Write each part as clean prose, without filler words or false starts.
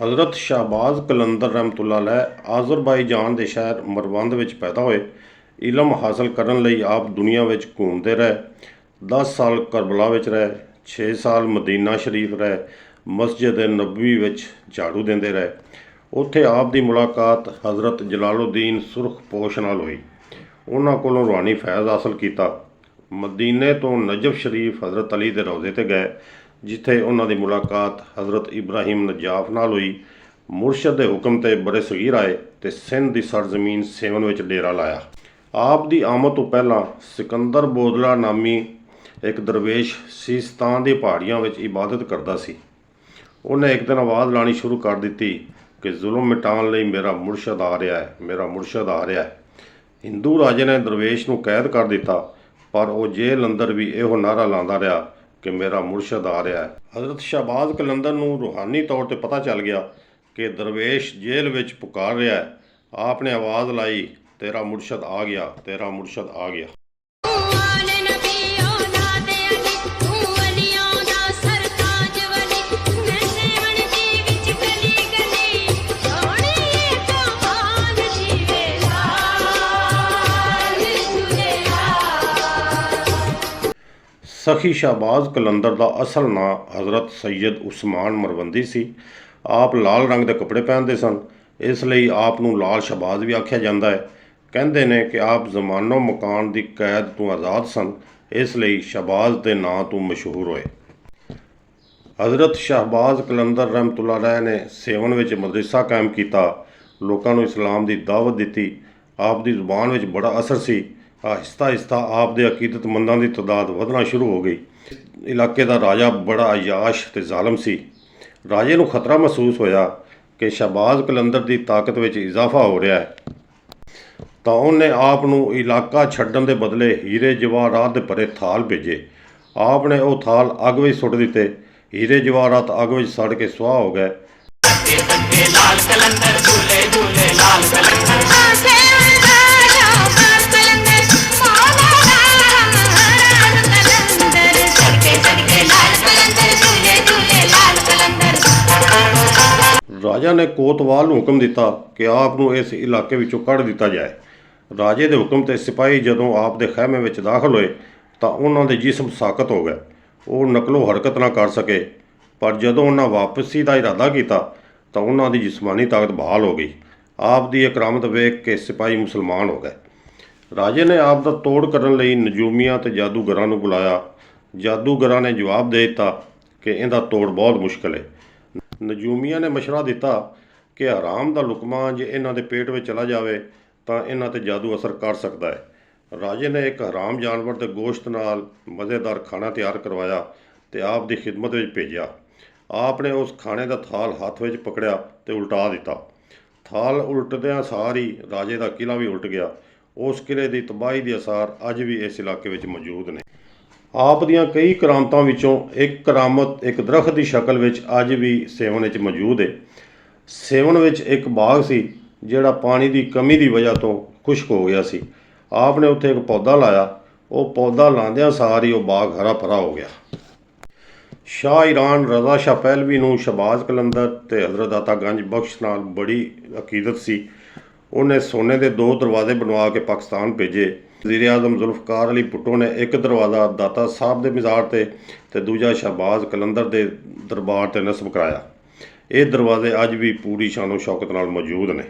हज़रत शाहबाज़ कलंदर रहमतुल्लाह अलैह आज़रबाईजान के शहर मरवंद में पैदा होए। इलम हासिल करने लई आप दुनिया में घूमते रहे। 10 साल करबला में रहे, 6 साल मदीना शरीफ रहे, मस्जिद नबवी में झाड़ू देंदे रहे। उत्थे आप की मुलाकात हज़रत जलालुद्दीन सुरखपोश नाल हुई। उन्हां कोलों रूहानी फैज़ हासिल किया। मदीने तो नजफ शरीफ हज़रत अली के रोज़े ते गए, जिथे उन्हां दी मुलाकात हज़रत इब्राहिम नजाफ नाल हुई। मुर्शद के हुक्म ते बड़े सगीर आए तो सिंध की सरजमीन सेवन में डेरा लाया। आप की आमद तो पहला सिकंदर बोदला नामी एक दरवेश सीस्तान की पहाड़ियों में इबादत करता सी। उन्हें एक दिन आवाज़ लानी शुरू कर दी कि जुल्म मिटाने लई मेरा मुर्शद आ रहा है, मेरा मुर्शद आ रहा है। हिंदू राजे ने दरवेश को कैद कर दिता, पर वह जेल अंदर भी यहो नारा लाता रहा कि मेरा मुर्शद आ रहा है। हज़रत शाहबाज़ कलंदर को रूहानी तौर पर पता चल गया कि दरवेश जेल में पुकार रहा है। आपने आवाज़ लाई, तेरा मुर्शद आ गया, तेरा मुर्शद आ गया। सखी शाहबाज़ कलंदर का असल नाम हज़रत सैयद उस्मान मरवंदी सी। आप लाल रंग के कपड़े पहनते सन, इसलिए आप नूं लाल शाहबाज़ भी आख्या जाता है। कहते हैं कि आप ज़मानो मकान की कैद तो आज़ाद सन, इसलिए शाहबाज़ के नाम तो मशहूर होए। हज़रत शाहबाज़ कलंदर रहमतुल्लाह अलैह ने सेवन में मदरसा कायम किया, लोगों को इस्लाम की दावत दी। आप की जुबान में बड़ा असर सी। आहिस्ता आहिस्ता आप दे अकीदतमंदां की तादाद वधना शुरू हो गई। इलाके का राजा बड़ा अयाश ते जालम सी। राजे को खतरा महसूस होया कि शाहबाज़ कलंदर की ताकत में इजाफा हो रहा है, तो उन्हें आप इलाका छड्डण के बदले हीरे जवाहरात के भरे थाल भेजे। आपने वो थाल अग में सुट दिते। हीरे जवाहरात अग में सड़ के सुआह हो गए। राजा ने कोतवाल को हुक्म दिता कि आपनू इस इलाके विचों कढ़ दिता जाए। राजे के हुक्म ते सिपाही जदों आप दे खैमे में दाखिल होए तो उन्होंने जिस्म साकत हो गए। वो नकलो हरकत ना कर सके, पर जदों उन्हें वापसी का इरादा किया तो उन्होंने जिस्मानी ताकत बहाल हो गई। आप की करामत वेख के सिपाही मुसलमान हो गए। राजे ने आप का तोड़ करने लई नजूमियां ते जादूगरां नूं बुलाया। जादूगरां ने जवाब दे दिता कि इहदा तोड़ बहुत मुश्किल है। नजूमिया ने मशवरा दिता कि हराम का लुकमा जे इन्हां दे पेट में चला जाए तो इन्हां ते जादू असर कर सकता है। राजे ने एक हराम जानवर के गोश्त नाल मज़ेदार खाना तैयार करवाया तो आप की खिदमत में भेजा। आपने उस खाने का थाल हाथ में पकड़िया तो उल्टा दिता। थाल उल्टद्या सार ही राजे का किला भी उल्ट गया। उस किले की तबाही के आसार अज भी इस इलाके में मौजूद ने। आप दियां कई करामतां विचों एक करामत एक दरख्त की शक्ल में अज भी सेवन में मौजूद है। सेवन में एक बाग सी जिहड़ा पानी की कमी की वजह तो खुश्क हो गया सी। आपने उत्थे एक पौधा लाया। वो पौधा लांदियां सार ही वो बाग हरा भरा हो गया। शाह ईरान रज़ा शाह पहलवी नूं शाहबाज़ कलंदर ते हज़रत दाता गंज बख्श नाल बड़ी अकीदत सी। उन्हें सोने के 2 दरवाजे बनवा के पाकिस्तान भेजे। वज़ीर आज़म जुल्फ़कार अली भुट्टो ने एक दरवाज़ा दाता साहब के मज़ार ते दूजा शाहबाज़ कलंदर के दरबार ते नस्ब कराया। ये दरवाजे अज भी पूरी शानो शौकत नाल मौजूद ने।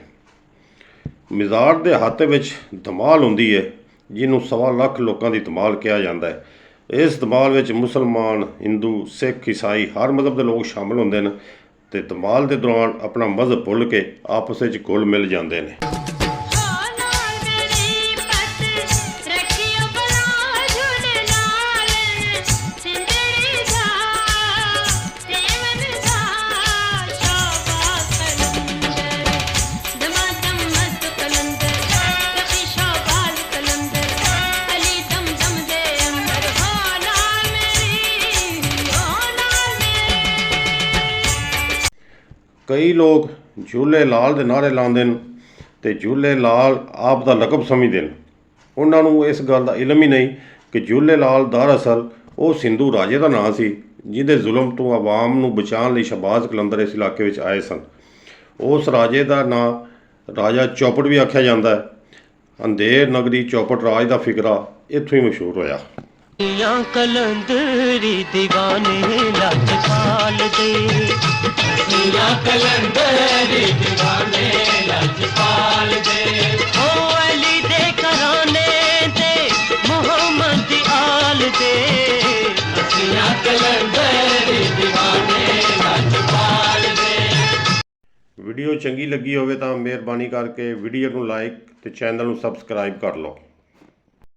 मज़ार के हाथे में धमाल होंदी है, जिन्हों 1.25 लाख लोगों की धमाल कहा जाता है। इस धमाल में मुसलमान, हिंदू, सिख, ईसाई हर मजहब के लोग शामिल होंदे ने ते धमाल के दौरान अपना मजहब भुल के आपस में घुल मिल जाते हैं। कई लोग झूले लाल के नारे लाते हैं तो झूले लाल आप का लकब समझते हैं। उन्होंने इस गल का इलम ही नहीं कि झूले लाल दरअसल उस हिंदू राजे का नाम सी जिहदे जुल्म तो आवाम नूं बचाने लई शाहबाज़ कलंदर इस इलाके में आए सन। ਉਸ ਰਾਜੇ ਦਾ ਨਾਂ ਰਾਜਾ ਚੌਪੜ ਵੀ ਆਖਿਆ ਜਾਂਦਾ ਹੈ। ਅੰਧੇਰ ਨਗਰੀ ਚੌਪੜ ਰਾਜ ਦਾ ਫਿਕਰਾ ਇੱਥੋਂ ਹੀ ਮਸ਼ਹੂਰ ਹੋਇਆ। कलंदरी दीवाने लजपाल दे, कलंदरी दीवाने लजपाल दे, ओ अली दे घराने दे मोहम्मद आल दे, कलंदरी दीवाने लजपाल दे। ਵੀਡੀਓ ਚੰਗੀ ਲੱਗੀ ਹੋਵੇ ਤਾਂ ਮਿਹਰਬਾਨੀ ਕਰਕੇ ਵੀਡੀਓ ਨੂੰ ਲਾਈਕ ਤੇ ਚੈਨਲ ਨੂੰ ਸਬਸਕ੍ਰਾਈਬ ਕਰ ਲਓ।